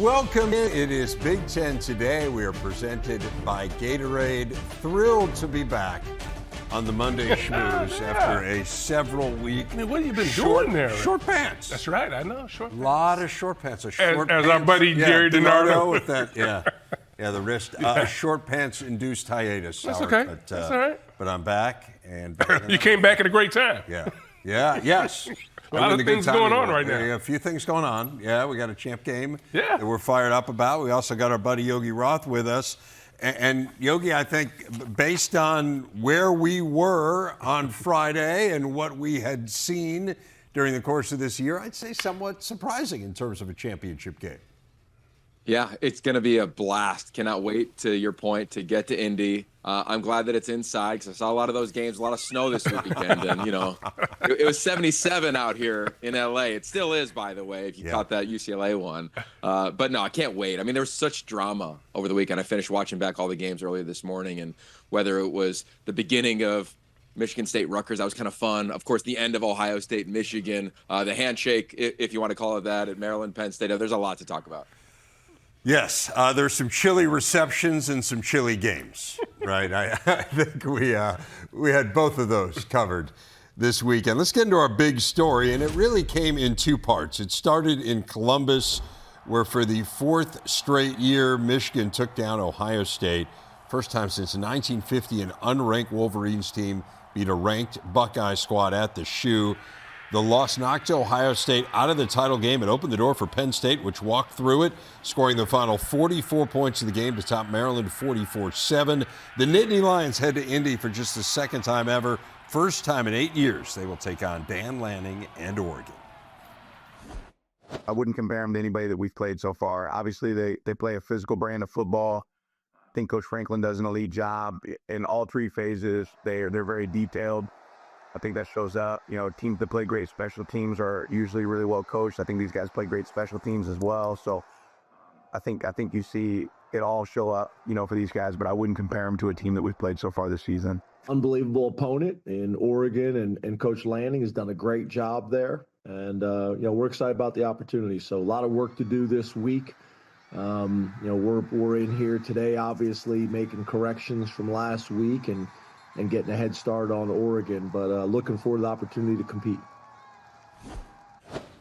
welcome. It is Big Ten Today. We are presented by Gatorade. Thrilled to be back on the Monday Schmooze after a several-week. I mean, what have you been doing there? Short pants. That's right, I know, short pants. A lot of short pants. As our buddy Jerry DiNardo. with that, yeah, the wrist. Short pants-induced hiatus. That's okay. But, that's all right. But I'm back. And you came back at a great time. Yes. A lot of things going on right now. Yeah, a few things going on. Yeah, we got a champ game that we're fired up about. We also got our buddy Yogi Roth with us. And Yogi, I think based on where we were on Friday and what we had seen during the course of this year, I'd say somewhat surprising in terms of a championship game. Yeah, it's going to be a blast. Cannot wait, to your point, to get to Indy. I'm glad that it's inside because I saw a lot of those games, a lot of snow this weekend. And, it was 77 out here in L.A. It still is, by the way, if you caught that UCLA one. But, no, I can't wait. I mean, there was such drama over the weekend. I finished watching back all the games earlier this morning, and whether it was the beginning of Michigan State, Rutgers, that was kind of fun. Of course, the end of Ohio State, Michigan, the handshake, if you want to call it that, at Maryland, Penn State. There's a lot to talk about. Yes, there's some chilly receptions and some chilly games, right? I think we had both of those covered this weekend. Let's get into our big story, and it really came in two parts. It started in Columbus, where for the fourth straight year, Michigan took down Ohio State. First time since 1950, an unranked Wolverines team beat a ranked Buckeye squad at the Shoe. The loss knocked Ohio State out of the title game. It opened the door for Penn State, which walked through it, scoring the final 44 points of the game to top Maryland 44-7. The Nittany Lions head to Indy for just the second time ever. First time in 8 years, they will take on Dan Lanning and Oregon. I wouldn't compare them to anybody that we've played so far. Obviously, they play a physical brand of football. I think Coach Franklin does an elite job in all three phases. They're very detailed. I think that shows up. Teams that play great special teams are usually really well coached. I think these guys play great special teams as well. So I think you see it all show up, for these guys, but I wouldn't compare them to a team that we've played so far this season. Unbelievable opponent in Oregon, and Coach Lanning has done a great job there. And, we're excited about the opportunity. So a lot of work to do this week. We're in here today, obviously, making corrections from last week and getting a head start on Oregon, but looking forward to the opportunity to compete.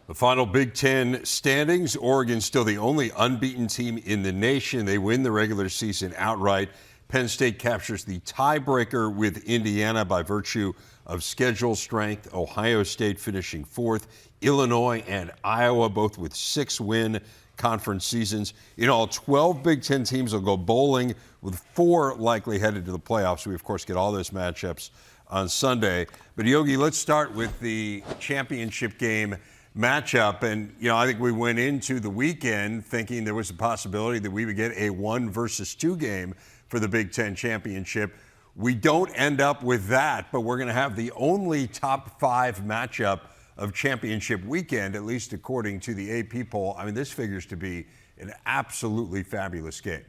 The final Big Ten standings, Oregon still the only unbeaten team in the nation. They win the regular season outright. Penn State captures the tiebreaker with Indiana by virtue of schedule strength. Ohio State finishing fourth. Illinois and Iowa both with 6-win conference seasons. In all, 12 Big Ten teams will go bowling, with 4 likely headed to the playoffs. We, of course, get all those matchups on Sunday. But, Yogi, let's start with the championship game matchup. And, I think we went into the weekend thinking there was a possibility that we would get a 1-2 game for the Big Ten championship. We don't end up with that, but we're going to have the only top 5 matchup of championship weekend, at least according to the AP poll. I mean, this figures to be an absolutely fabulous game.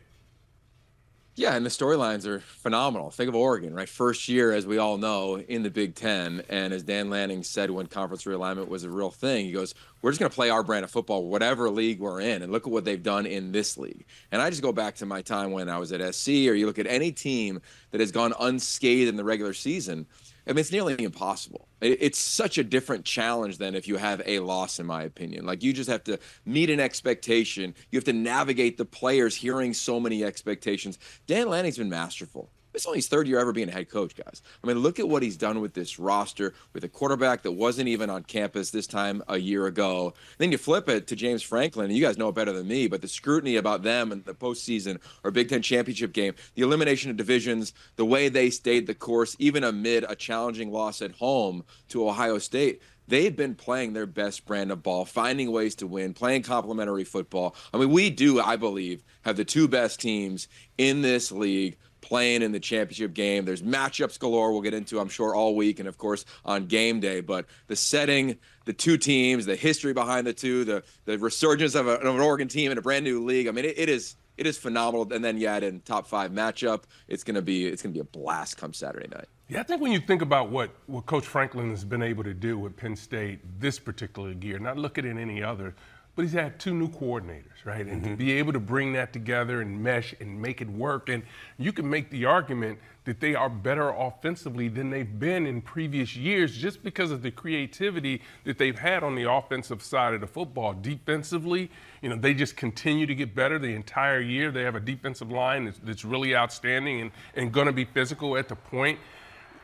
Yeah, and the storylines are phenomenal. Think of Oregon, right? First year, as we all know, in the Big Ten. And as Dan Lanning said when conference realignment was a real thing, he goes, we're just going to play our brand of football, whatever league we're in, and look at what they've done in this league. And I just go back to my time when I was at SC, or you look at any team that has gone unscathed in the regular season. I mean, it's nearly impossible. It's such a different challenge than if you have a loss, in my opinion. Like, you just have to meet an expectation. You have to navigate the players hearing so many expectations. Dan Lanning's been masterful. It's only his third year ever being a head coach, guys. I mean, look at what he's done with this roster, with a quarterback that wasn't even on campus this time a year ago. Then you flip it to James Franklin, and you guys know it better than me, but the scrutiny about them and the postseason or Big Ten championship game, the elimination of divisions, the way they stayed the course, even amid a challenging loss at home to Ohio State. They've been playing their best brand of ball, finding ways to win, playing complementary football. I mean, we do, I believe, have the 2 best teams in this league playing in the championship game. There's matchups galore we'll get into, I'm sure, all week, and, of course, on game day. But the setting, the 2 teams, the history behind the 2, the resurgence of an Oregon team in a brand-new league, I mean, it is phenomenal. And then you add in top 5 matchup, it's gonna be a blast come Saturday night. Yeah, I think when you think about what Coach Franklin has been able to do with Penn State this particular year, not looking at any other, but he's had 2 new coordinators, right? And to be able to bring that together and mesh and make it work, and you can make the argument that they are better offensively than they've been in previous years just because of the creativity that they've had on the offensive side of the football. Defensively, they just continue to get better the entire year. They have a defensive line that's really outstanding and going to be physical at the point.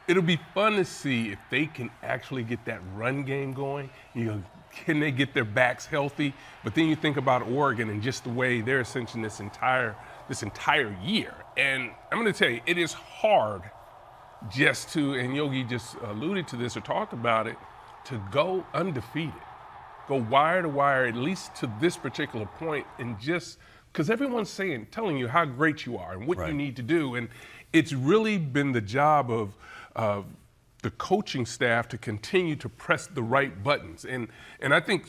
It'll be fun to see if they can actually get that run game going. Can they get their backs healthy? But then you think about Oregon and just the way they're ascension this entire year. And I'm going to tell you, it is hard just to, and Yogi just alluded to this or talked about it, to go undefeated, go wire to wire, at least to this particular point, and just because everyone's telling you how great you are and what you need to do. And it's really been the job of the coaching staff to continue to press the right buttons. And I think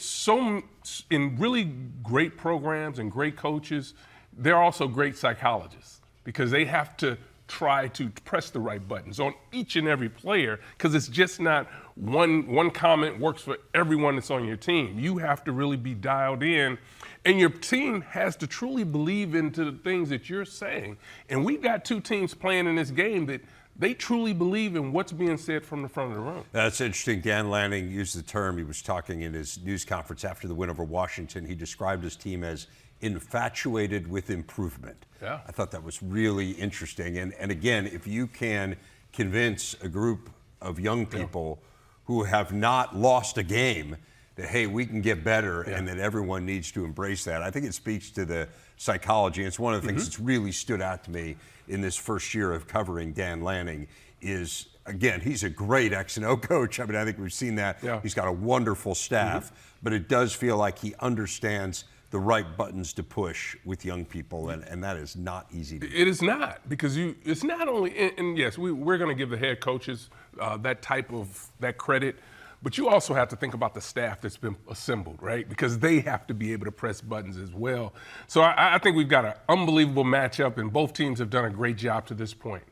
in really great programs and great coaches, they're also great psychologists because they have to try to press the right buttons on each and every player because it's just not one comment works for everyone that's on your team. You have to really be dialed in, and your team has to truly believe into the things that you're saying. And we've got 2 teams playing in this game that they truly believe in what's being said from the front of the room. That's interesting. Dan Lanning used the term. He was talking in his news conference after the win over Washington. He described his team as infatuated with improvement. Yeah. I thought that was really interesting. And again, if you can convince a group of young people who have not lost a game that, hey, we can get better and that everyone needs to embrace that, I think it speaks to the psychology. It's one of the things that's really stood out to me in this first year of covering Dan Lanning is, again, he's a great X&O coach. I mean, I think we've seen that. Yeah. He's got a wonderful staff, but it does feel like he understands the right buttons to push with young people, and that is not easy to do. It is not, because it's not only, and yes, we're going to give the head coaches that credit, but you also have to think about the staff that's been assembled, right? Because they have to be able to press buttons as well. So I think we've got an unbelievable matchup, and both teams have done a great job to this point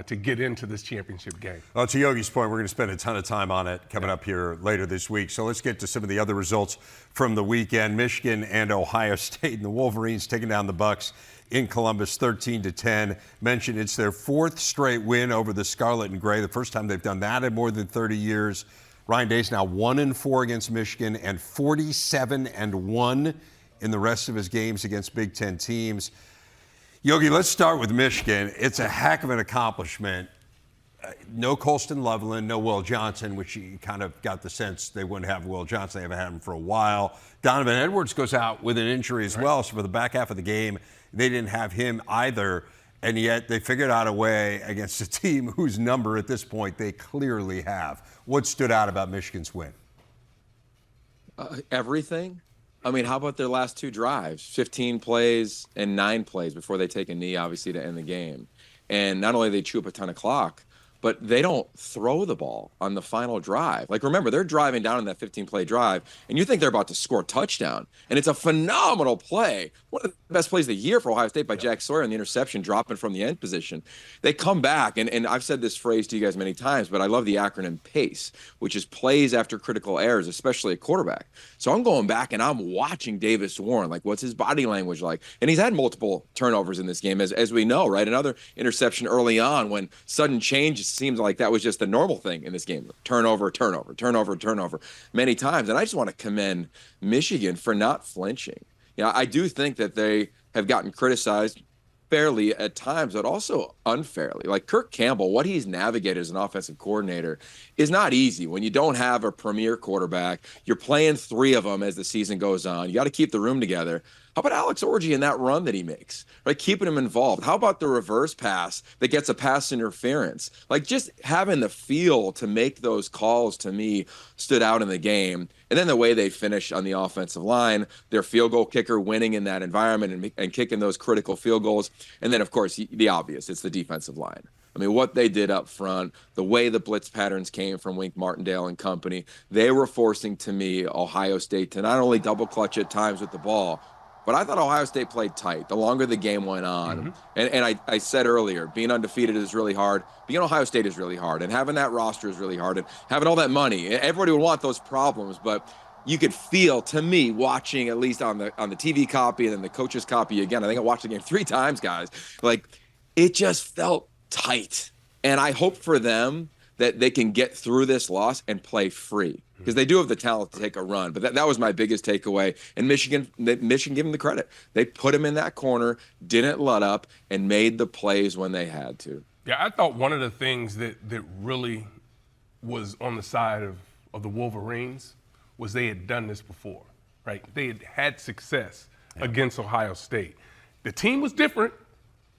to get into this championship game. Well, to Yogi's point, we're going to spend a ton of time on it coming up here later this week. So let's get to some of the other results from the weekend. Michigan and Ohio State, and the Wolverines taking down the Bucks in Columbus 13-10. Mentioned it's their 4th straight win over the Scarlet and Gray, the first time they've done that in more than 30 years. Ryan Day's now 1-4 against Michigan and 47-1 in the rest of his games against Big Ten teams. Yogi, let's start with Michigan. It's a heck of an accomplishment. No Colston Loveland, no Will Johnson, which you kind of got the sense they wouldn't have Will Johnson. They haven't had him for a while. Donovan Edwards goes out with an injury as well, so for the back half of the game, they didn't have him either. And yet they figured out a way against a team whose number at this point they clearly have. What stood out about Michigan's win? Everything. I mean, how about their last 2 drives? 15 plays and 9 plays before they take a knee, obviously, to end the game. And not only do they chew up a ton of clock, but they don't throw the ball on the final drive. Like, remember, they're driving down in that 15-play drive, and you think they're about to score a touchdown. And it's a phenomenal play. One of the best plays of the year for Ohio State by Jack Sawyer, and the interception dropping from the end position. They come back, and I've said this phrase to you guys many times, but I love the acronym PACE, which is plays after critical errors, especially a quarterback. So I'm going back, and I'm watching Davis Warren. Like, what's his body language like? And he's had multiple turnovers in this game, as we know, right? Another interception early on when sudden change seems like that was just the normal thing in this game. Turnover many times. And I just want to commend Michigan for not flinching. I do think that they have gotten criticized fairly at times, but also unfairly. Like Kirk Campbell, what he's navigated as an offensive coordinator is not easy. When you don't have a premier quarterback, you're playing 3 of them as the season goes on. You got to keep the room together. How about Alex Orji in that run that he makes, right? Keeping him involved. How about the reverse pass that gets a pass interference? Like, just having the feel to make those calls, to me, stood out in the game. And then the way they finished on the offensive line, their field goal kicker winning in that environment and kicking those critical field goals. And then, of course, the obvious, it's the defensive line. I mean, what they did up front, the way the blitz patterns came from Wink Martindale and company, they were forcing, to me, Ohio State to not only double clutch at times with the ball, but I thought Ohio State played tight the longer the game went on. And I said earlier, being undefeated is really hard. Being Ohio State is really hard. And having that roster is really hard. And having all that money, everybody would want those problems. But you could feel, to me, watching at least on the TV copy and then the coach's copy again. I think I watched the game 3 times, guys. Like, it just felt tight. And I hope for them that they can get through this loss and play free, because they do have the talent to take a run. But that was my biggest takeaway. And Michigan, give them the credit. They put him in that corner, didn't let up, and made the plays when they had to. Yeah, I thought one of the things that really was on the side of the Wolverines was they had done this before, right? They had success against Ohio State. The team was different.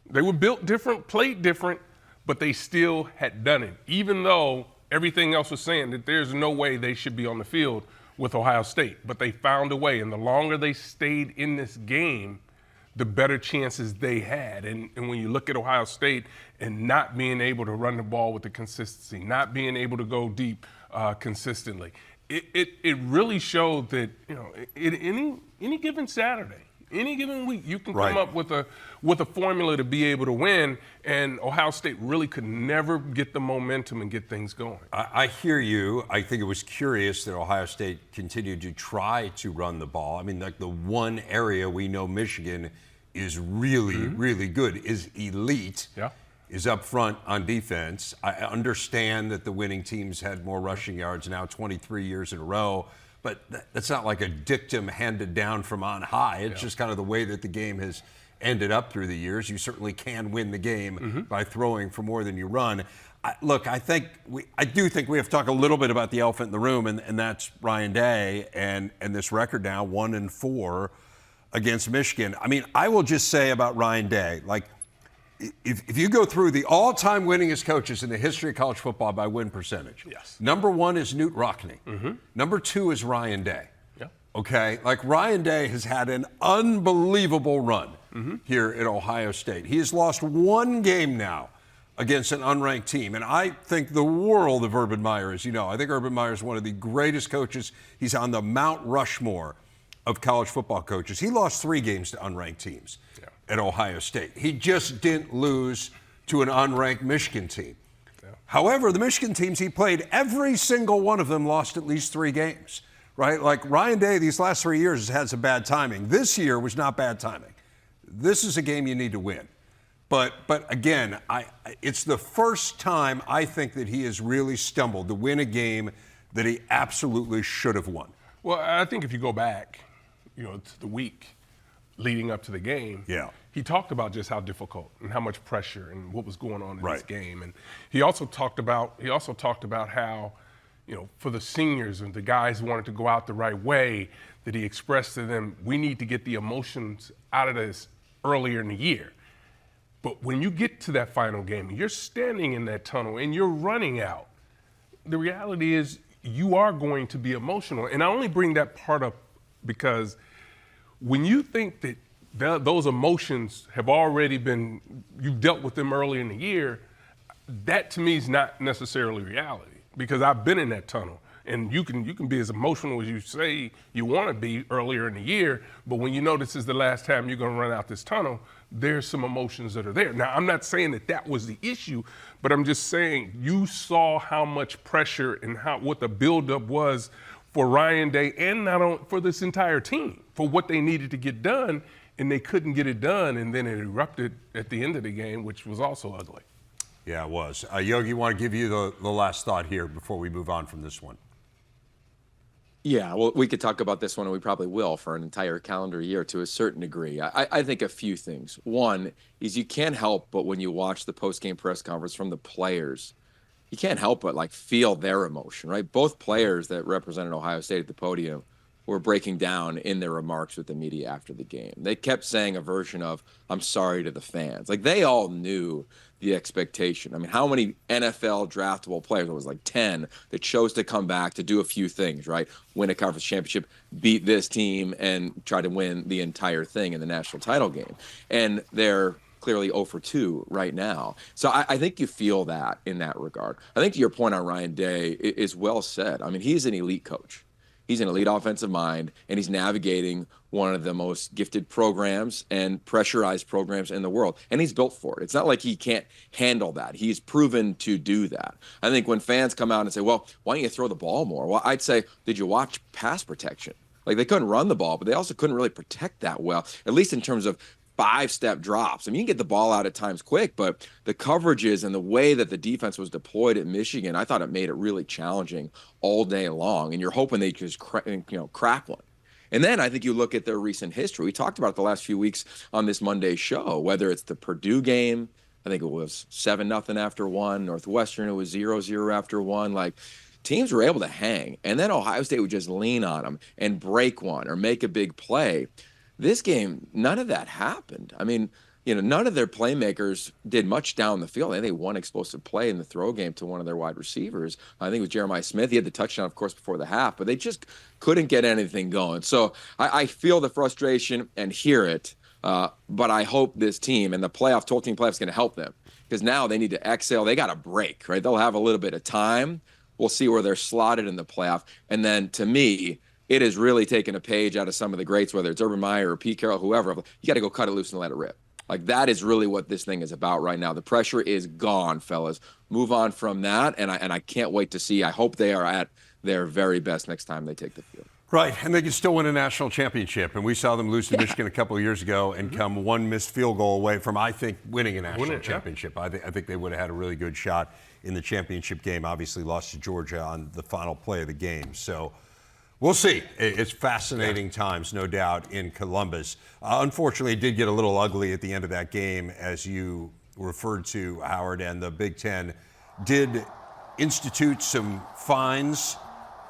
They were built different, played different, but they still had done it, even though everything else was saying that there's no way they should be on the field with Ohio State. But they found a way, and the longer they stayed in this game, the better chances they had. And when you look at Ohio State and not being able to run the ball with the consistency, not being able to go deep consistently, it really showed that, you know, any given Saturday, any given week, you can come up with a formula to be able to win, and Ohio State really could never get the momentum and get things going. I hear you. I think it was curious that Ohio State continued to try to run the ball. I mean, like, the one area we know Michigan is really, really good, is elite, is up front on defense. I understand that the winning teams had more rushing yards now 23 years in a row, but that's not like a dictum handed down from on high. It's just kind of the way that the game has ended up through the years. You certainly can win the game by throwing for more than you run. I do think we have to talk a little bit about the elephant in the room, and that's Ryan Day and this record now, 1-4 against Michigan. I mean, I will just say about Ryan Day, like, if you go through the all-time winningest coaches in the history of college football by win percentage, number 1 is Newt Rockne. Number 2 is Ryan Day. Okay? Like, Ryan Day has had an unbelievable run here at Ohio State. He has lost 1 game now against an unranked team. And I think the world of Urban Meyer, as you know. I think Urban Meyer is one of the greatest coaches. He's on the Mount Rushmore of college football coaches. He lost 3 games to unranked teams at Ohio State. He just didn't lose to an unranked Michigan team. However, the Michigan teams he played, every single one of them lost at least 3 games, right? Like, Ryan Day these last 3 years has had some bad timing. This year was not bad timing. This is a game you need to win. But again, it's the first time I think that he has really stumbled to win a game that he absolutely should have won. Well, I think if you go back, you know, to the week leading up to the game, he talked about just how difficult and how much pressure and what was going on in this game. And he also talked about how, you know, for the seniors and the guys who wanted to go out the right way, that he expressed to them, we need to get the emotions out of this earlier in the year. But when you get to that final game, you're standing in that tunnel and you're running out, the reality is you are going to be emotional. And I only bring that part up because when you think that those emotions have already been, you've dealt with them early in the year, that to me is not necessarily reality, because I've been in that tunnel. And you can be as emotional as you say you want to be earlier in the year, but when you know this is the last time you're going to run out this tunnel, there's some emotions that are there. Now, I'm not saying that was the issue, but I'm just saying you saw how much pressure and what the buildup was for Ryan Day, and not only for this entire team, for what they needed to get done, and they couldn't get it done, and then it erupted at the end of the game, which was also ugly. Yeah, it was. Yogi, want to give you the last thought here before we move on from this one. Yeah, well, we could talk about this one, and we probably will for an entire calendar year to a certain degree. I think a few things. One is you can't help but when you watch the post-game press conference from the players, you can't help but like feel their emotion, right? Both players that represented Ohio State at the podium were breaking down in their remarks with the media after the game. They kept saying a version of, I'm sorry to the fans. Like, they all knew the expectation. I mean, how many NFL draftable players, it was like 10, that chose to come back to do a few things, right? Win a conference championship, beat this team, and try to win the entire thing in the national title game. And they're clearly 0 for 2 right now. So I think you feel that in that regard. I think to your point on Ryan Day is well said. I mean, he's an elite coach. He's an elite offensive mind, and he's navigating one of the most gifted programs and pressurized programs in the world. And he's built for it. It's not like he can't handle that. He's proven to do that. I think when fans come out and say, well, why don't you throw the ball more? Well, I'd say, did you watch pass protection? Like, they couldn't run the ball, but they also couldn't really protect that well, at least in terms of 5-step drops. I mean, you can get the ball out at times quick, but the coverages and the way that the defense was deployed at Michigan, I thought it made it really challenging all day long. And you're hoping they just crack one. And then I think you look at their recent history. We talked about it the last few weeks on this Monday show, whether it's the Purdue game, I think it was 7-0 after one. Northwestern, it was 0-0 after one. Like, teams were able to hang. And then Ohio State would just lean on them and break one or make a big play. This game, none of that happened. I mean, none of their playmakers did much down the field. They had one explosive play in the throw game to one of their wide receivers. I think it was Jeremiah Smith. He had the touchdown, of course, before the half, but they just couldn't get anything going. So I feel the frustration and hear it, but I hope this team and the 12-team playoff is going to help them, because now they need to exhale. They got a break, right? They'll have a little bit of time. We'll see where they're slotted in the playoff. And then, to me, it has really taken a page out of some of the greats, whether it's Urban Meyer or Pete Carroll, whoever. You got to go cut it loose and let it rip. Like, that is really what this thing is about right now. The pressure is gone, fellas. Move on from that, and I can't wait to see. I hope they are at their very best next time they take the field. Right, and they can still win a national championship. And we saw them lose to Michigan a couple of years ago and come one missed field goal away from, I think, winning a national championship. I think they would have had a really good shot in the championship game. Obviously lost to Georgia on the final play of the game. So we'll see. It's fascinating times, no doubt, in Columbus. Unfortunately, it did get a little ugly at the end of that game, as you referred to, Howard, and the Big Ten did institute some fines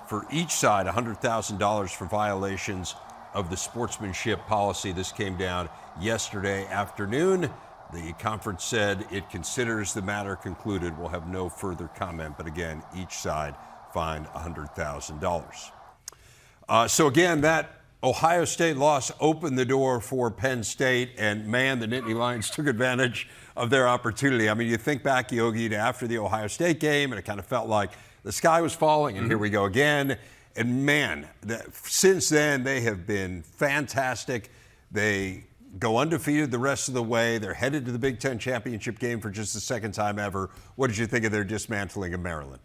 for each side, $100,000 for violations of the sportsmanship policy. This came down yesterday afternoon. The conference said it considers the matter concluded. We'll have no further comment, but again, each side fined $100,000. So again, that Ohio State loss opened the door for Penn State, and man, the Nittany Lions took advantage of their opportunity. I mean, you think back, Yogi, to after the Ohio State game, and it kind of felt like the sky was falling, and here we go again. And man, since then, they have been fantastic. They go undefeated the rest of the way. They're headed to the Big Ten championship game for just the second time ever. What did you think of their dismantling of Maryland?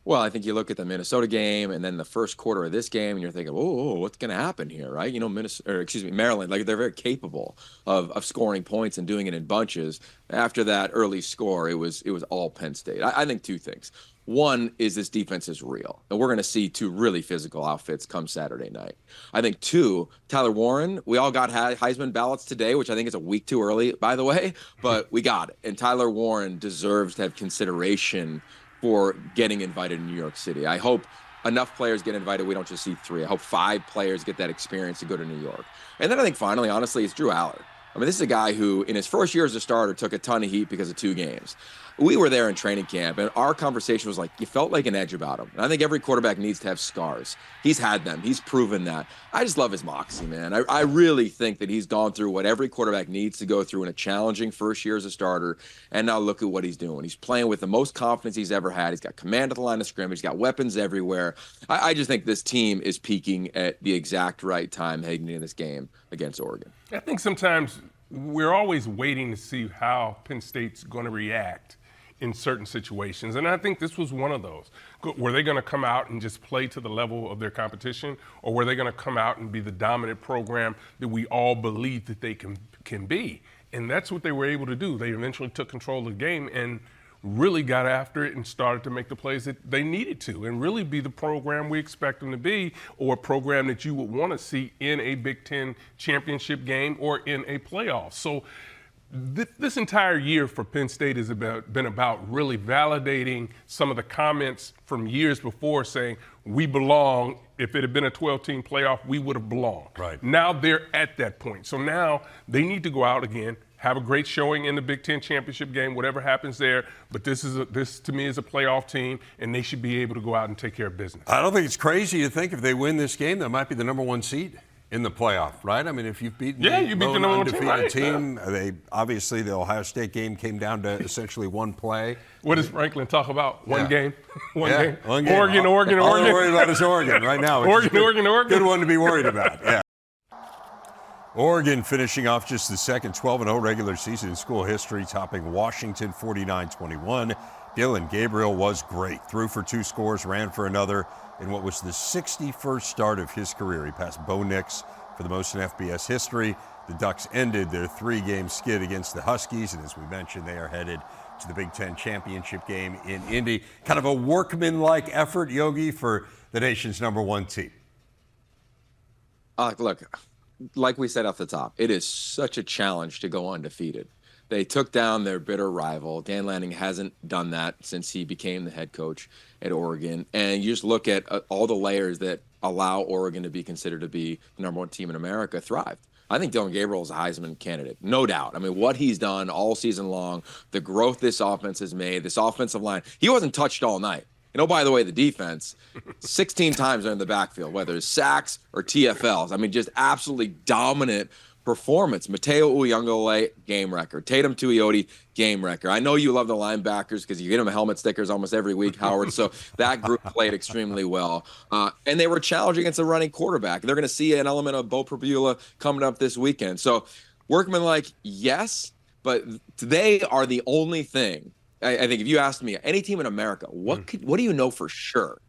Well, I think you look at the Minnesota game and then the first quarter of this game, and you're thinking, oh, what's going to happen here, right? Maryland, like, they're very capable of scoring points and doing it in bunches. After that early score, it was all Penn State. I think two things. One is this defense is real, and we're going to see two really physical outfits come Saturday night. I think two, Tyler Warren, we all got Heisman ballots today, which I think is a week too early, by the way, but we got it. And Tyler Warren deserves to have consideration for getting invited to New York City. I hope enough players get invited. We don't just see 3. I hope 5 players get that experience to go to New York. And then I think finally, honestly, it's Drew Aller. I mean, this is a guy who, in his first year as a starter, took a ton of heat because of 2 games. We were there in training camp, and our conversation was like, you felt like an edge about him. And I think every quarterback needs to have scars. He's had them. He's proven that. I just love his moxie, man. I really think that he's gone through what every quarterback needs to go through in a challenging first year as a starter, and now look at what he's doing. He's playing with the most confidence he's ever had. He's got command of the line of scrimmage. He's got weapons everywhere. I just think this team is peaking at the exact right time heading into this game against Oregon. I think sometimes we're always waiting to see how Penn State's going to react in certain situations. And I think this was one of those. Were they going to come out and just play to the level of their competition, or were they going to come out and be the dominant program that we all believe that they can be? And that's what they were able to do. They eventually took control of the game and really got after it and started to make the plays that they needed to and really be the program we expect them to be, or a program that you would want to see in a Big Ten championship game or in a playoff. So this entire year for Penn State has been about really validating some of the comments from years before, saying we belong. If it had been a 12-team playoff, we would have belonged. Right. Now they're at that point. So now they need to go out again, have a great showing in the Big Ten championship game, whatever happens there. But this to me is a playoff team, and they should be able to go out and take care of business. I don't think it's crazy to think if they win this game, that might be the number 1 seed in the playoff, right? I mean, if you've beaten you beat the number one undefeated team, right? they obviously the Ohio State game came down to essentially one play. What does Franklin talk about? One game, one Yeah, game. one game. Oregon. All they're worried about is Oregon right now. Oregon. Good one to be worried about. Yeah. Oregon finishing off just the second 12-0 regular season in school history, topping Washington 49-21. Dylan Gabriel was great. Threw for 2 scores, ran for another in what was the 61st start of his career. He passed Bo Nix for the most in FBS history. The Ducks ended their 3-game skid against the Huskies, and as we mentioned, they are headed to the Big Ten championship game in Indy. Kind of a workman-like effort, Yogi, for the nation's #1 team. Look, like we said off the top, it is such a challenge to go undefeated. They took down their bitter rival. Dan Lanning hasn't done that since he became the head coach at Oregon. And you just look at all the layers that allow Oregon to be considered to be the #1 team in America thrived. I think Dylan Gabriel is a Heisman candidate, no doubt. I mean, what he's done all season long, the growth this offense has made, this offensive line, he wasn't touched all night. And oh, by the way, the defense, 16 times they're in the backfield, whether it's sacks or TFLs. I mean, just absolutely dominant performance. Mateo Uyunglele, game record. Tatum Tuioti, game record. I know you love the linebackers because you get them helmet stickers almost every week, Howard. So that group played extremely well. And they were challenged against a running quarterback. They're going to see an element of Bo Prabula coming up this weekend. So workmanlike, yes, but they are the only thing. I think if you asked me, any team in America, what do you know for sure?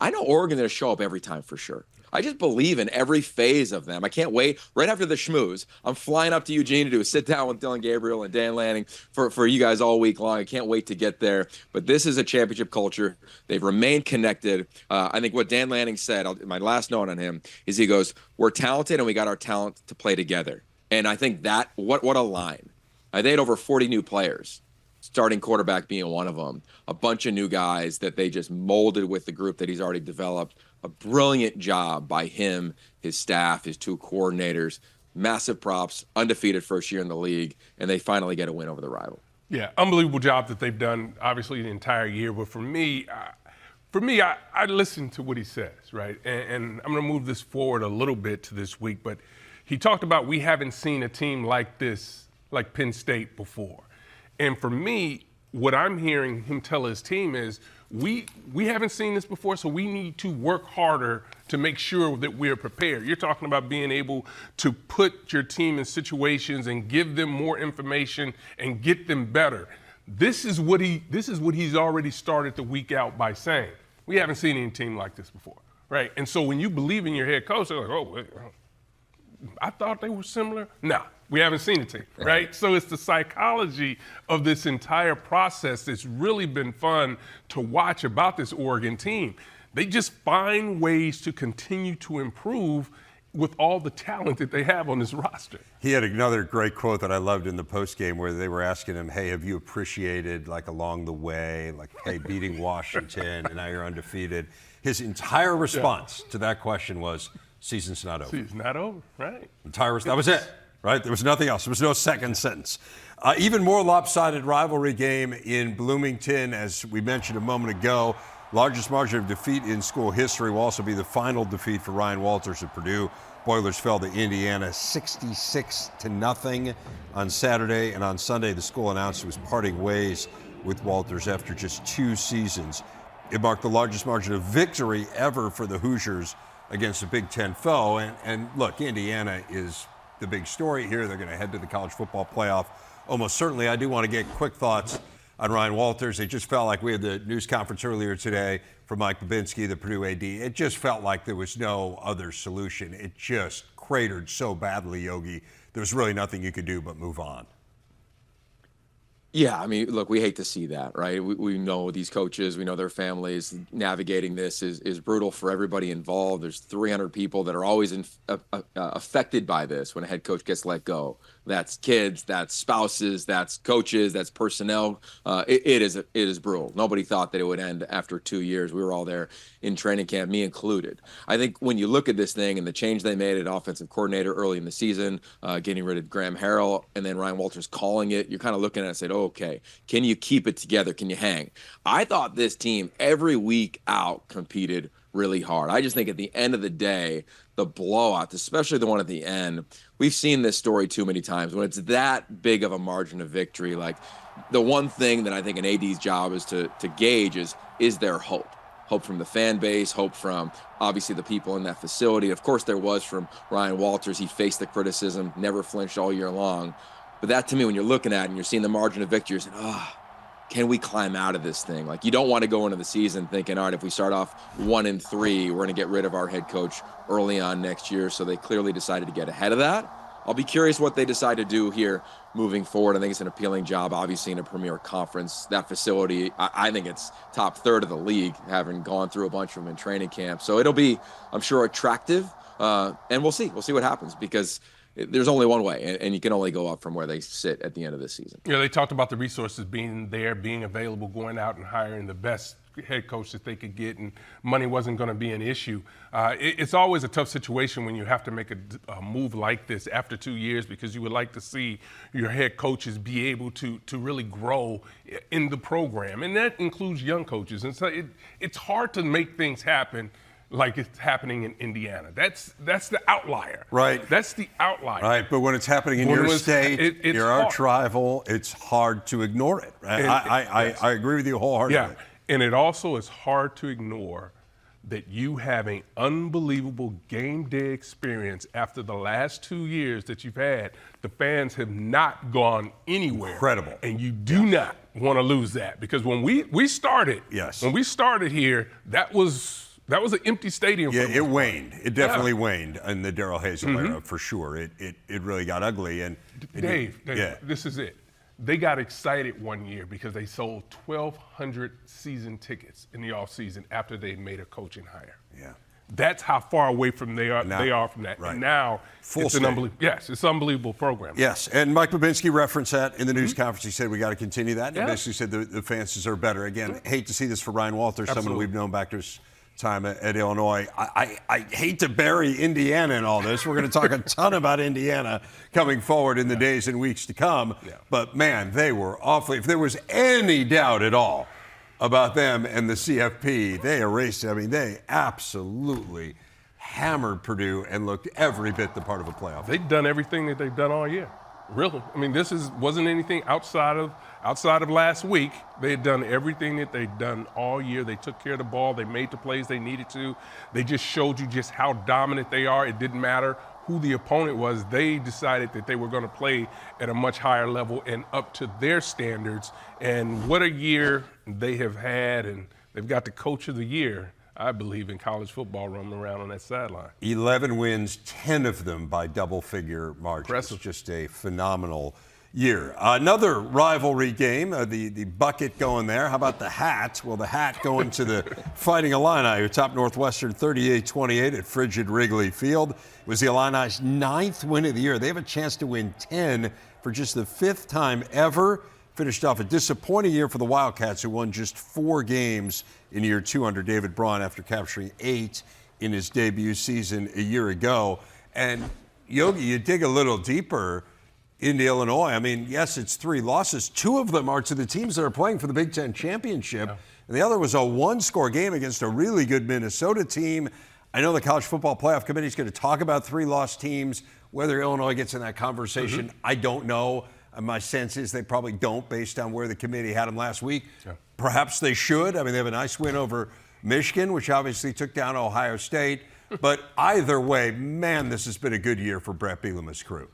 I know Oregon going to show up every time for sure. I just believe in every phase of them. I can't wait. Right after the schmooze, I'm flying up to Eugene to do a sit-down with Dylan Gabriel and Dan Lanning for you guys all week long. I can't wait to get there. But this is a championship culture. They've remained connected. I think what Dan Lanning said, my last note on him, is he goes, we're talented and we got our talent to play together. And I think that, what a line. They had over 40 new players, starting quarterback being one of them, a bunch of new guys that they just molded with the group that he's already developed. A brilliant job by him, his staff, his 2 coordinators. Massive props, undefeated first year in the league, and they finally get a win over the rival. Yeah, unbelievable job that they've done, obviously, the entire year. But for me, I listen to what he says, right? And I'm going to move this forward a little bit to this week. But he talked about we haven't seen a team like this, like Penn State, before. And for me, what I'm hearing him tell his team is, we haven't seen this before, so we need to work harder to make sure that we're prepared. You're talking about being able to put your team in situations and give them more information and get them better. This is what he's already started the week out by saying. We haven't seen any team like this before, right? And so when you believe in your head coach, they're like, oh, I thought they were similar. No, we haven't seen a team, right? So it's the psychology of this entire process that's really been fun to watch about this Oregon team. They just find ways to continue to improve with all the talent that they have on this roster. He had another great quote that I loved in the postgame where they were asking him, hey, have you appreciated, like, along the way, like, hey, beating Washington and now you're undefeated? His entire response to that question was, season's not over. Season's not over, right? That was it, right? There was nothing else. There was no second sentence. Even more lopsided rivalry game in Bloomington, as we mentioned a moment ago. Largest margin of defeat in school history will also be the final defeat for Ryan Walters at Purdue. Boilers fell to Indiana 66-0 on Saturday, and on Sunday the school announced it was parting ways with Walters after just 2 seasons. It marked the largest margin of victory ever for the Hoosiers against a Big Ten foe. And look, Indiana is the big story here. They're going to head to the college football playoff. Almost certainly, I do want to get quick thoughts on Ryan Walters. It just felt like we had the news conference earlier today from Mike Babinski, the Purdue AD. It just felt like there was no other solution. It just cratered so badly, Yogi. There was really nothing you could do but move on. Yeah, I mean, look, we hate to see that, right? We know these coaches, we know their families. Navigating this is brutal for everybody involved. There's 300 people that are always affected by this when a head coach gets let go. That's kids, that's spouses, that's coaches, that's personnel. It is brutal. Nobody thought that it would end after 2 years. We were all there in training camp, me included. I think when you look at this thing and the change they made at offensive coordinator early in the season, getting rid of Graham Harrell and then Ryan Walters calling it, you're kind of looking at it and said, oh, okay, can you keep it together? Can you hang? I thought this team every week out competed really hard. I just think at the end of the day, the blowouts, especially the one at the end. We've seen this story too many times. When it's that big of a margin of victory, like the one thing that I think an AD's job is to gauge is there hope? Hope from the fan base, hope from obviously the people in that facility. Of course, there was from Ryan Walters. He faced the criticism, never flinched all year long. But that, to me, when you're looking at it and you're seeing the margin of victory, you're saying, can we climb out of this thing? Like, you don't want to go into the season thinking, all right, if we start off 1-3, we're going to get rid of our head coach early on next year. So they clearly decided to get ahead of that. I'll be curious what they decide to do here moving forward. I think it's an appealing job, obviously, in a premier conference. That facility, I think it's top third of the league, having gone through a bunch of them in training camp. So it'll be, I'm sure, attractive. And we'll see. We'll see what happens, because there's only one way, and you can only go up from where they sit at the end of this season. Yeah, they talked about the resources being there, being available, going out and hiring the best head coach that they could get, and money wasn't going to be an issue. It's always a tough situation when you have to make a move like this after 2 years, because you would like to see your head coaches be able to really grow in the program, and that includes young coaches. And so it's hard to make things happen like it's happening in Indiana. That's the outlier. Right. That's the outlier. Right, but when it's happening in your state, your arch rival, it's hard to ignore it. Right? I agree with you wholeheartedly. Yeah, and it also is hard to ignore that you have an unbelievable game day experience after the last 2 years that you've had. The fans have not gone anywhere. Incredible. And you do not want to lose that, because when we started, when we started here, that was an empty stadium. Yeah, it waned. It definitely waned in the Darrell Hazel era, for sure. It really got ugly. And Dave, this is it. They got excited one year because they sold 1,200 season tickets in the offseason after they made a coaching hire. Yeah. That's how far away from they are from that. Right. And now it's an unbelievable program. Yes, and Mike Babinski referenced that in the news conference. He said we got to continue that. And he basically said the fans deserve better. Again, hate to see this for Ryan Walters, someone we've known back to his time at Illinois. I hate to bury Indiana in all this. We're going to talk a ton about Indiana coming forward in the days and weeks to come. Yeah. But, man, they were awfully – if there was any doubt at all about them and the CFP, they erased it. I mean, they absolutely hammered Purdue and looked every bit the part of a playoff. They've done everything that they've done all year. Really. I mean, wasn't anything outside of last week. They had done everything that they'd done all year. They took care of the ball. They made the plays they needed to. They just showed you just how dominant they are. It didn't matter who the opponent was. They decided that they were going to play at a much higher level and up to their standards. And what a year they have had, and they've got the coach of the year, I believe, in college football roaming around on that sideline. 11 wins, 10 of them by double-figure margins. Impressive. Just a phenomenal year. Another rivalry game, the bucket going there. How about the hat? Well, the hat going to the Fighting Illini, who topped Northwestern 38-28 at frigid Wrigley Field. It was the Illini's 9th win of the year. They have a chance to win 10 for just the 5th time ever. Finished off a disappointing year for the Wildcats, who won just 4 games in year 2 under David Braun after capturing 8 in his debut season a year ago. And, Yogi, you dig a little deeper into Illinois. I mean, yes, it's 3 losses. 2 of them are to the teams that are playing for the Big Ten championship. Yeah. And the other was a 1-score game against a really good Minnesota team. I know the College Football Playoff Committee is going to talk about 3 lost teams. Whether Illinois gets in that conversation, I don't know. My sense is they probably don't, based on where the committee had them last week. Yeah. Perhaps they should. I mean, they have a nice win over Michigan, which obviously took down Ohio State. But either way, man, this has been a good year for Brett Bielema's crew.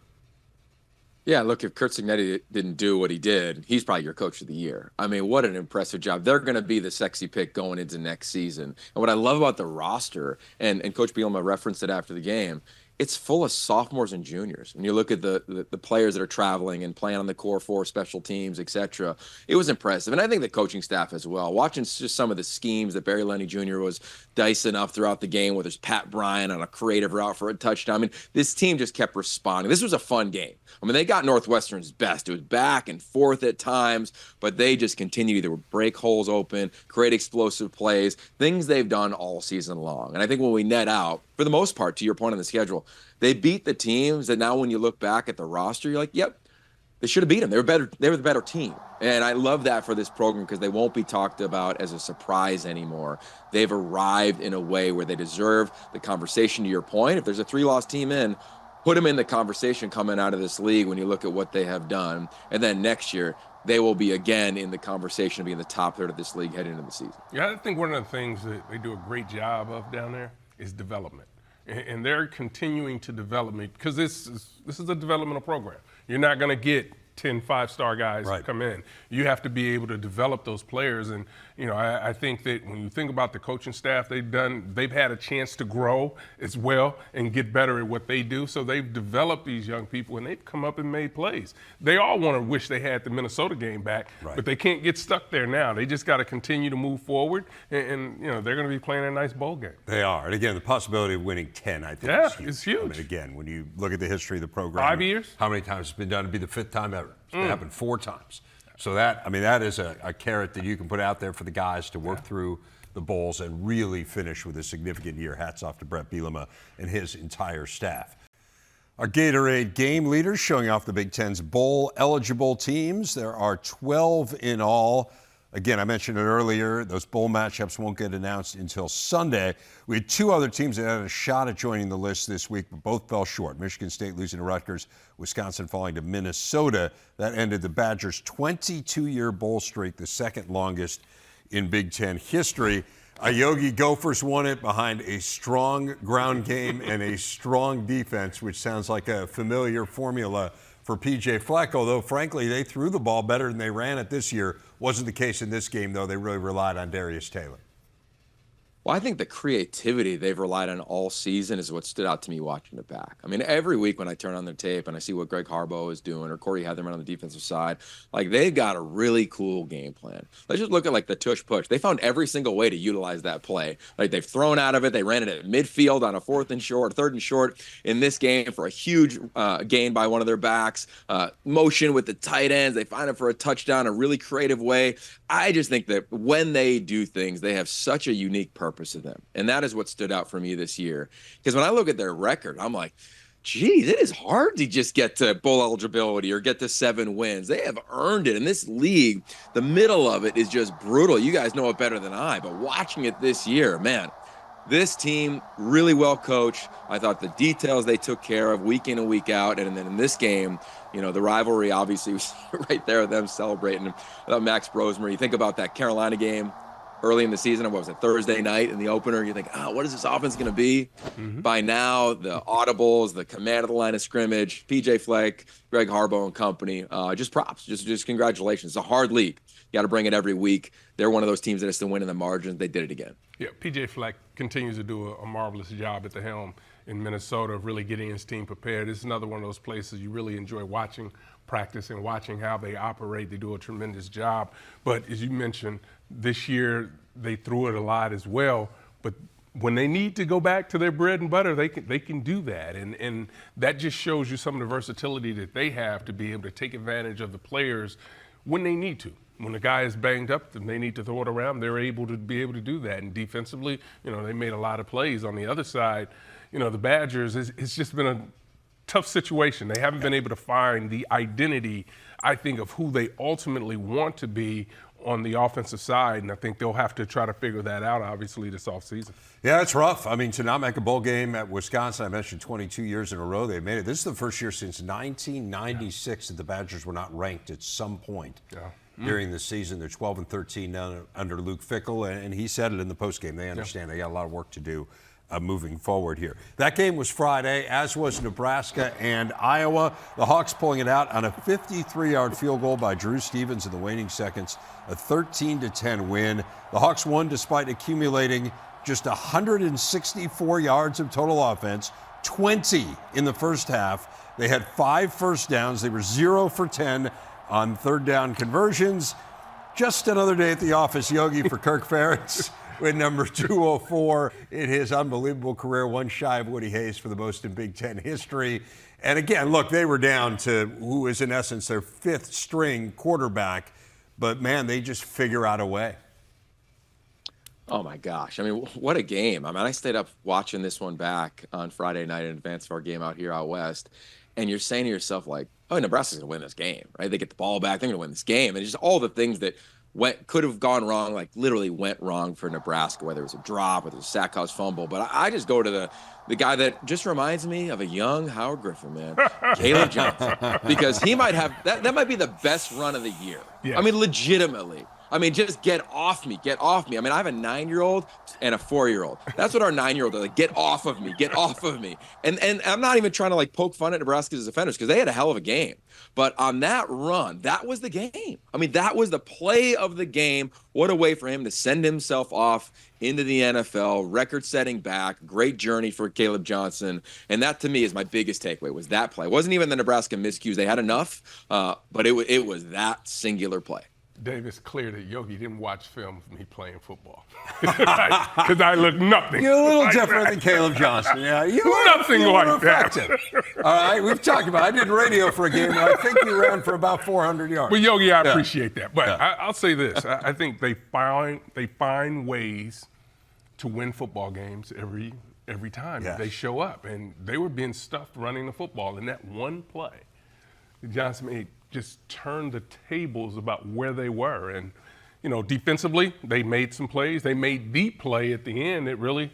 Yeah, look, if Kurt Cignetti didn't do what he did, he's probably your coach of the year. I mean, what an impressive job. They're going to be the sexy pick going into next season. And what I love about the roster, and Coach Bielema referenced it after the game, it's full of sophomores and juniors. When you look at the players that are traveling and playing on the core 4 special teams, et cetera, it was impressive. And I think the coaching staff as well, watching just some of the schemes that Barry Lenny Jr. was dicing up throughout the game, where there's Pat Bryant on a creative route for a touchdown. I mean, this team just kept responding. This was a fun game. I mean, they got Northwestern's best. It was back and forth at times, but they just continued to break holes open, create explosive plays, things they've done all season long. And I think when we net out, for the most part, to your point on the schedule, they beat the teams that now when you look back at the roster, you're like, yep, they should have beat them. They were better. They were the better team. And I love that for this program because they won't be talked about as a surprise anymore. They've arrived in a way where they deserve the conversation. To your point, if there's a 3-loss team in, put them in the conversation coming out of this league when you look at what they have done. And then next year, they will be again in the conversation of being the top third of this league heading into the season. Yeah, I think one of the things that they do a great job of down there is development. And they're continuing to develop me because this is a developmental program. You're not going to get 10 5-star guys Right. come in. You have to be able to develop those players. And, you know, I think that when you think about the coaching staff they've had a chance to grow as well and get better at what they do. So they've developed these young people and they've come up and made plays. They all want to wish they had the Minnesota game back, Right. but they can't get stuck there now. They just got to continue to move forward and you know, they're going to be playing a nice bowl game. They are. And again, the possibility of winning 10, I think, Yeah, is huge. it's huge. I mean, again, when you look at the history of the program. 5 years? How many times it's been done? It'd be the 5th time ever. It's been happened 4 times. So that is a carrot that you can put out there for the guys to work through the bowls and really finish with a significant year. Hats off to Brett Bielema and his entire staff. Our Gatorade game leaders showing off the Big Ten's bowl-eligible teams. There are 12 in all. Again, I mentioned it earlier, those bowl matchups won't get announced until Sunday. We had 2 other teams that had a shot at joining the list this week, but both fell short. Michigan State losing to Rutgers, Wisconsin falling to Minnesota. That ended the Badgers' 22-year bowl streak, the second longest in Big Ten history. Yogi Gophers won it behind a strong ground game and a strong defense, which sounds like a familiar formula for P.J. Fleck, although, frankly, they threw the ball better than they ran it this year. Wasn't the case in this game, though. They really relied on Darius Taylor. Well, I think the creativity they've relied on all season is what stood out to me watching it back. I mean, every week when I turn on their tape and I see what Greg Harbaugh is doing or Corey Heatherman on the defensive side, like they've got a really cool game plan. Let's just look at like the tush push. They found every single way to utilize that play. Like they've thrown out of it. They ran it at midfield on a 4th and short, 3rd and short in this game for a huge gain by one of their backs. Motion with the tight ends. They find it for a touchdown, a really creative way. I just think that when they do things, they have such a unique purpose to them. And that is what stood out for me this year. Because when I look at their record, I'm like, geez, it is hard to just get to bowl eligibility or get to 7 wins. They have earned it. In this league, the middle of it is just brutal. You guys know it better than I, but watching it this year, man, this team really well coached. I thought the details they took care of week in and week out. And then in this game, you know, the rivalry obviously was right there with them celebrating. Max Brosmer, you think about that Carolina game early in the season, what was it, Thursday night in the opener, you think, what is this offense going to be? Mm-hmm. By now, the audibles, the command of the line of scrimmage, P.J. Fleck, Greg Harbaugh and company, just props, just congratulations. It's a hard league. You got to bring it every week. They're one of those teams that is still winning the margins. They did it again. Yeah, P.J. Fleck continues to do a marvelous job at the helm in Minnesota of really getting his team prepared. It's another one of those places you really enjoy watching practice and watching how they operate. They do a tremendous job. But as you mentioned, this year they threw it a lot as well. But when they need to go back to their bread and butter, they can do that. And that just shows you some of the versatility that they have to be able to take advantage of the players when they need to. When the guy is banged up and they need to throw it around, they're able to do that. And defensively, you know, they made a lot of plays. On the other side, you know, the Badgers, it's just been a tough situation. They haven't been able to find the identity, I think, of who they ultimately want to be on the offensive side, and I think they'll have to try to figure that out, obviously, this offseason. Yeah, it's rough. I mean, to not make a bowl game at Wisconsin, I mentioned 22 years in a row they've made it. This is the first year since 1996 that the Badgers were not ranked at some point during the season. They're 12-13 now under Luke Fickell, and he said it in the postgame. They understand they got a lot of work to do moving forward here. That game was Friday, as was Nebraska and Iowa. The Hawks pulling it out on a 53-yard field goal by Drew Stevens in the waning seconds, a 13-10 win. The Hawks won despite accumulating just 164 yards of total offense, 20 in the first half. They had 5 first downs. They were 0 for 10 on third down conversions. Just another day at the office, Yogi, for Kirk Ferentz. With number 204 in his unbelievable career, one shy of Woody Hayes for the most in Big Ten history. And again, look, they were down to who is in essence their 5th string quarterback, but man, they just figure out a way. Oh my gosh. I mean, what a game. I mean, I stayed up watching this one back on Friday night in advance of our game out here out west. and you're saying to yourself, like, oh, Nebraska's going to win this game, right? They get the ball back. They're going to win this game. And just all the things that could have gone wrong, like literally went wrong for Nebraska, whether it was a drop, whether it was a sack, college fumble. But I just go to the guy that just reminds me of a young Howard Griffin, man, Caleb Johnson, because he might have that might be the best run of the year. Yeah. I mean, legitimately. I mean, just get off me. I mean, I have a 9-year-old and a 4-year-old. That's what our 9-year-old are like. Get off of me. Get off of me. And I'm not even trying to like poke fun at Nebraska's defenders because they had a hell of a game. But on that run, that was the game. I mean, that was the play of the game. What a way for him to send himself off into the NFL, record-setting back, great journey for Caleb Johnson. And that, to me, is my biggest takeaway, was that play. It wasn't even the Nebraska miscues. They had enough, but it was that singular play. Dave, it's clear that Yogi didn't watch film of me playing football. Because I look nothing. You're a little like different that. than Caleb Johnson. Yeah, you Nothing were like that. effective. All right, we've talked about it. I did radio for a game, and I think you ran for about 400 yards. Well, Yogi, I appreciate that. But I'll say this. I think they find ways to win football games every time they show up. And they were being stuffed running the football in that one play. Johnson just turned the tables about where they were. And, you know, defensively, they made some plays. They made the play at the end that really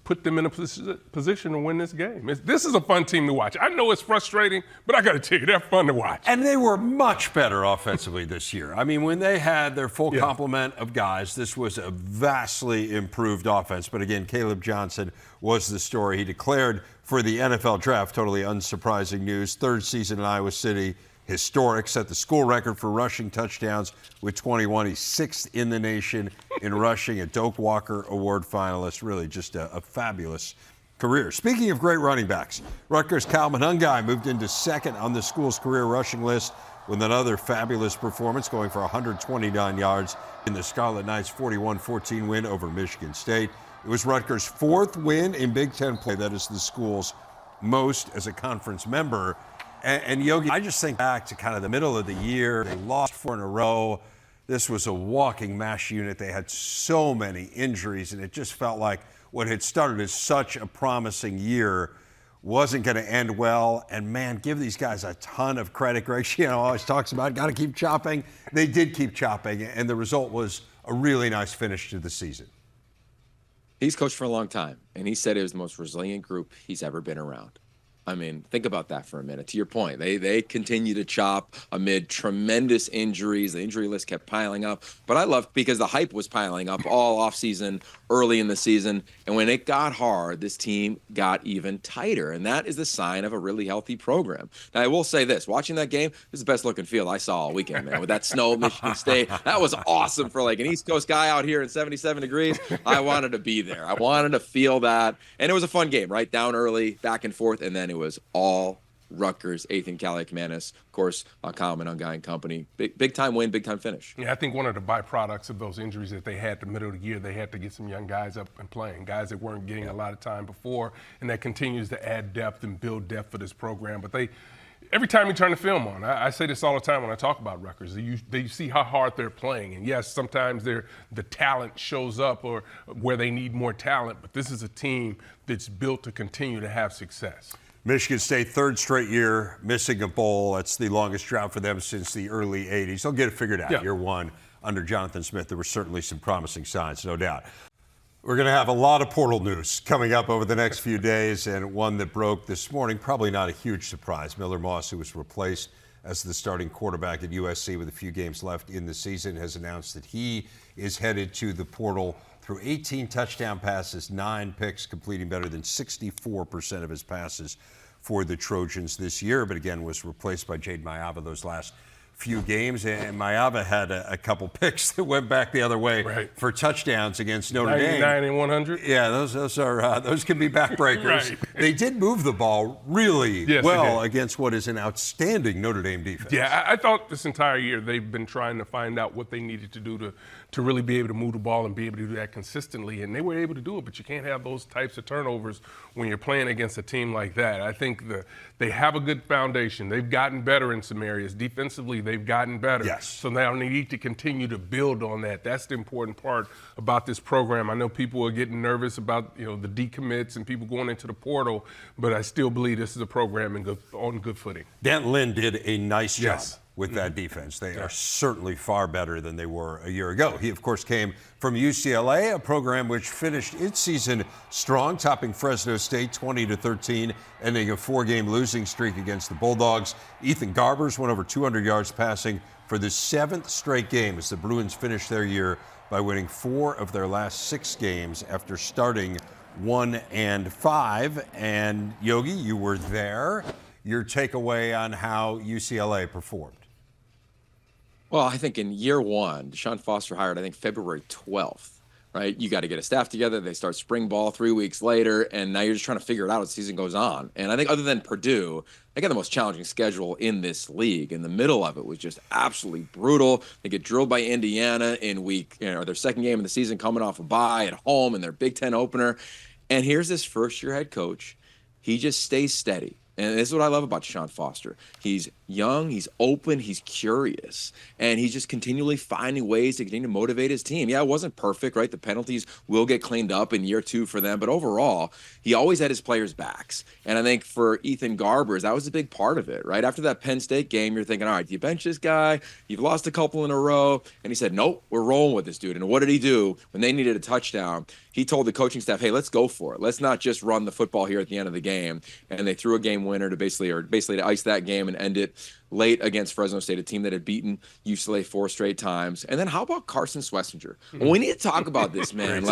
put them in a position to win this game. This is a fun team to watch. I know it's frustrating, but I got to tell you, they're fun to watch. And they were much better offensively this year. I mean, when they had their full complement of guys, this was a vastly improved offense. But again, Caleb Johnson was the story. He declared for the NFL draft, totally unsurprising news. 3rd season in Iowa City. Historic, set the school record for rushing touchdowns with 21. He's 6th in the nation in rushing, a Doak Walker Award finalist. Really just a fabulous career. Speaking of great running backs, Rutgers' Cal Monungai moved into 2nd on the school's career rushing list with another fabulous performance, going for 129 yards in the Scarlet Knights' 41-14 win over Michigan State. It was Rutgers' 4th win in Big Ten play. That is the school's most as a conference member. And Yogi, I just think back to kind of the middle of the year. They lost 4 in a row. This was a walking mash unit. They had so many injuries, and it just felt like what had started as such a promising year wasn't going to end well. And man, give these guys a ton of credit. Greg Schiano always talks about got to keep chopping. They did keep chopping, and the result was a really nice finish to the season. He's coached for a long time, and he said it was the most resilient group he's ever been around. I mean, think about that for a minute. To your point, they continue to chop amid tremendous injuries. The injury list kept piling up. But I love because the hype was piling up all offseason, early in the season. And when it got hard, this team got even tighter. And that is the sign of a really healthy program. Now, I will say this. Watching that game, this is the best looking field I saw all weekend, man. With that snow at Michigan State, that was awesome for like an East Coast guy out here in 77 degrees. I wanted to be there. I wanted to feel that. And it was a fun game, right? Down early, back and forth, and then it was all Rutgers, 8th in Cali-Manis, of course, Cal Monungai and company. Big time win, big time finish. Yeah, I think one of the byproducts of those injuries that they had the middle of the year, they had to get some young guys up and playing, guys that weren't getting a lot of time before, and that continues to add depth and build depth for this program. But every time you turn the film on, I say this all the time when I talk about Rutgers, they see how hard they're playing. And yes, sometimes the talent shows up or where they need more talent, but this is a team that's built to continue to have success. Michigan State, 3rd straight year missing a bowl. That's the longest drought for them since the early 80s. They'll get it figured out. Year 1 under Jonathan Smith. There were certainly some promising signs, no doubt. We're going to have a lot of portal news coming up over the next few days, and one that broke this morning, probably not a huge surprise. Miller Moss, who was replaced as the starting quarterback at USC with a few games left in the season, has announced that he is headed to the portal. Through 18 touchdown passes, 9 picks, completing better than 64% of his passes for the Trojans this year, but again was replaced by Jade Mayava those last few games, and Mayava had a couple picks that went back the other way for touchdowns against Notre Dame. 99 and 100. Yeah, those can be backbreakers. They did move the ball really well against what is an outstanding Notre Dame defense. Yeah, I thought this entire year they've been trying to find out what they needed to do to really be able to move the ball and be able to do that consistently, and they were able to do it, but you can't have those types of turnovers when you're playing against a team like that. I think they have a good foundation. They've gotten better in some areas. Defensively, They've gotten better. Yes. So now they need to continue to build on that. That's the important part about this program. I know people are getting nervous about, the decommits and people going into the portal, but I still believe this is a program on good footing. Dan Lynn did a nice job Yes. with that defense. They are certainly far better than they were a year ago. He, of course, came from UCLA, a program which finished its season strong, topping Fresno State 20-13, ending a 4-game losing streak against the Bulldogs. Ethan Garbers went over 200 yards passing for the 7th straight game as the Bruins finished their year by winning 4 of their last 6 games after starting 1-5. And Yogi, you were there. Your takeaway on how UCLA performed? Well, I think in year one, Deshaun Foster hired, I think, February 12th, right? You got to get a staff together. They start spring ball 3 weeks later, and now you're just trying to figure it out as the season goes on. And I think other than Purdue, they got the most challenging schedule in this league. In the middle of it was just absolutely brutal. They get drilled by Indiana in their second game of the season coming off a bye at home in their Big Ten opener. And here's this first-year head coach. He just stays steady. And this is what I love about Deshaun Foster. He's young, he's open, he's curious, and he's just continually finding ways to continue to motivate his team. Yeah, it wasn't perfect, right? The penalties will get cleaned up in year 2 for them, but overall, he always had his players' backs. And I think for Ethan Garbers, that was a big part of it, right? After that Penn State game, you're thinking, all right, do you bench this guy? You've lost a couple in a row. And he said, nope, we're rolling with this dude. And what did he do when they needed a touchdown? He told the coaching staff, hey, let's go for it. Let's not just run the football here at the end of the game. And they threw a game winner to basically to ice that game and end it late against Fresno State, a team that had beaten UCLA 4 straight times. And then how about Carson Schlesinger? Well, we need to talk about this, man.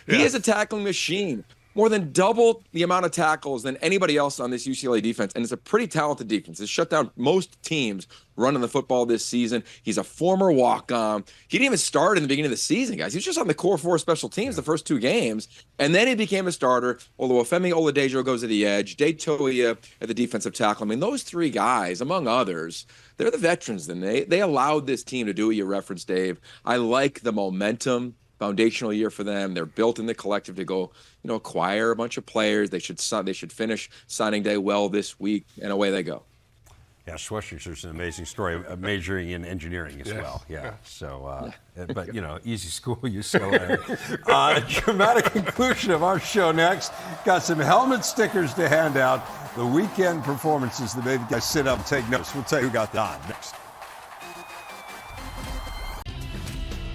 He is a tackling machine. More than double the amount of tackles than anybody else on this UCLA defense, and it's a pretty talented defense. It's shut down most teams running the football this season. He's a former walk-on. He didn't even start in the beginning of the season, guys. He was just on the core 4 special teams the first 2 games, and then he became a starter. Oluwafemi Oladejo goes to the edge, Day Toia at the defensive tackle. I mean, those 3 guys, among others, they're the veterans, and they allowed this team to do what you referenced, Dave. I like the momentum. Foundational year for them. They're built in the collective to go, acquire a bunch of players. They should finish signing day well this week, and away they go. Yeah, Schweschinger's an amazing story, majoring in engineering as well. Yeah. So, but easy school, UCLA. Dramatic conclusion of our show next. Got some helmet stickers to hand out. The weekend performances that made you guys sit up and take notes. We'll tell you who got that next.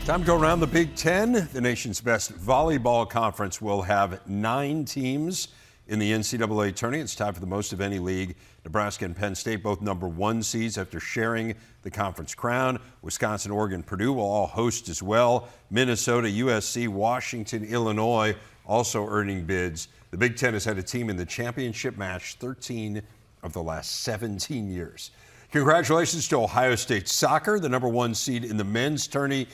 Time to go around the Big Ten. The nation's best volleyball conference will have 9 teams in the NCAA tournament. It's tied for the most of any league. Nebraska and Penn State, both number 1 seeds after sharing the conference crown. Wisconsin, Oregon, Purdue will all host as well. Minnesota, USC, Washington, Illinois also earning bids. The Big Ten has had a team in the championship match 13 of the last 17 years. Congratulations to Ohio State soccer, the number 1 seed in the men's tourney.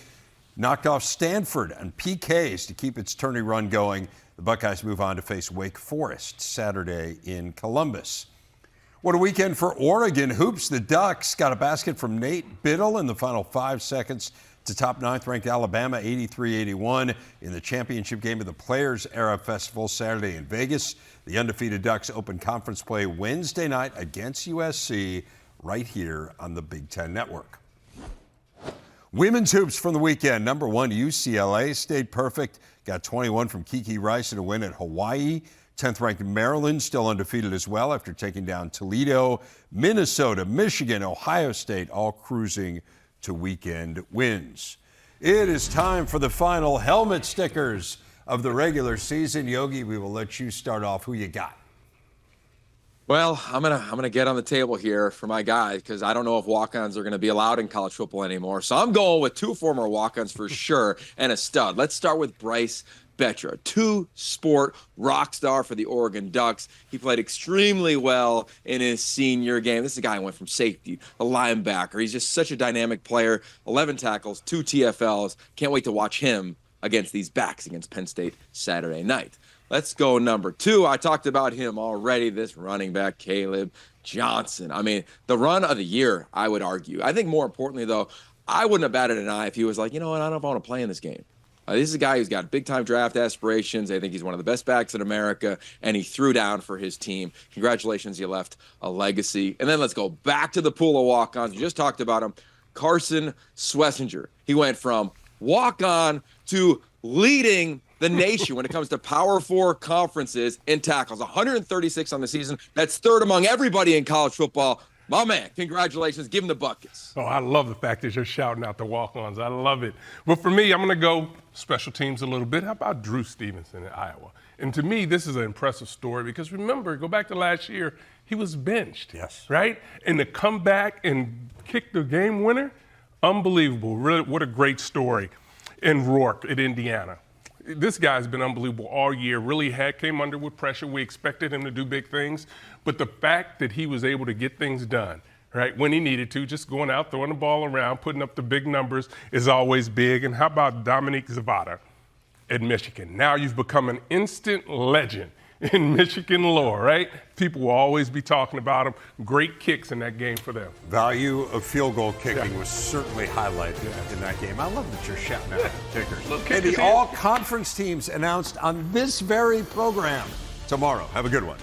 Knocked off Stanford on PKs to keep its tourney run going. The Buckeyes move on to face Wake Forest Saturday in Columbus. What a weekend for Oregon hoops. The Ducks got a basket from Nate Biddle in the final 5 seconds to top 9th-ranked Alabama 83-81 in the championship game of the Players Era Festival Saturday in Vegas. The undefeated Ducks open conference play Wednesday night against USC right here on the Big Ten Network. Women's hoops from the weekend. Number 1, UCLA stayed perfect. Got 21 from Kiki Rice in a win at Hawaii. 10th-ranked Maryland still undefeated as well after taking down Toledo. Minnesota, Michigan, Ohio State all cruising to weekend wins. It is time for the final helmet stickers of the regular season. Yogi, we will let you start off. Who you got? Well, I'm gonna get on the table here for my guys because I don't know if walk-ons are gonna be allowed in college football anymore. So I'm going with 2 former walk-ons for sure and a stud. Let's start with Bryce Betra, 2-sport rock star for the Oregon Ducks. He played extremely well in his senior game. This is a guy who went from safety to linebacker. He's just such a dynamic player. 11 tackles, 2 TFLs. Can't wait to watch him against these backs against Penn State Saturday night. Let's go number 2. I talked about him already, this running back, Caleb Johnson. I mean, the run of the year, I would argue. I think more importantly, though, I wouldn't have batted an eye if he was like, I don't know if I want to play in this game. This is a guy who's got big-time draft aspirations. I think he's one of the best backs in America, and he threw down for his team. Congratulations, you left a legacy. And then let's go back to the pool of walk-ons. We just talked about him. Carson Schlesinger. He went from walk-on to leading the nation when it comes to Power 4 conferences in tackles. 136 on the season. That's third among everybody in college football. My man, congratulations. Give him the buckets. Oh, I love the fact that you're shouting out the walk-ons. I love it. But for me, I'm going to go special teams a little bit. How about Drew Stevenson in Iowa? And to me, this is an impressive story because remember, go back to last year, he was benched. Yes. Right? And to come back and kick the game winner, unbelievable. Really, what a great story. And Rourke at Indiana. This guy's been unbelievable all year. Really came under with pressure. We expected him to do big things. But the fact that he was able to get things done, right, when he needed to, just going out, throwing the ball around, putting up the big numbers is always big. And how about Dominique Zavada at Michigan? Now you've become an instant legend in Michigan lore, right? People will always be talking about him. Great kicks in that game for them. Value of field goal kicking was certainly highlighted in that game. I love that you're shouting out kickers. And the all-conference teams announced on this very program tomorrow. Have a good one.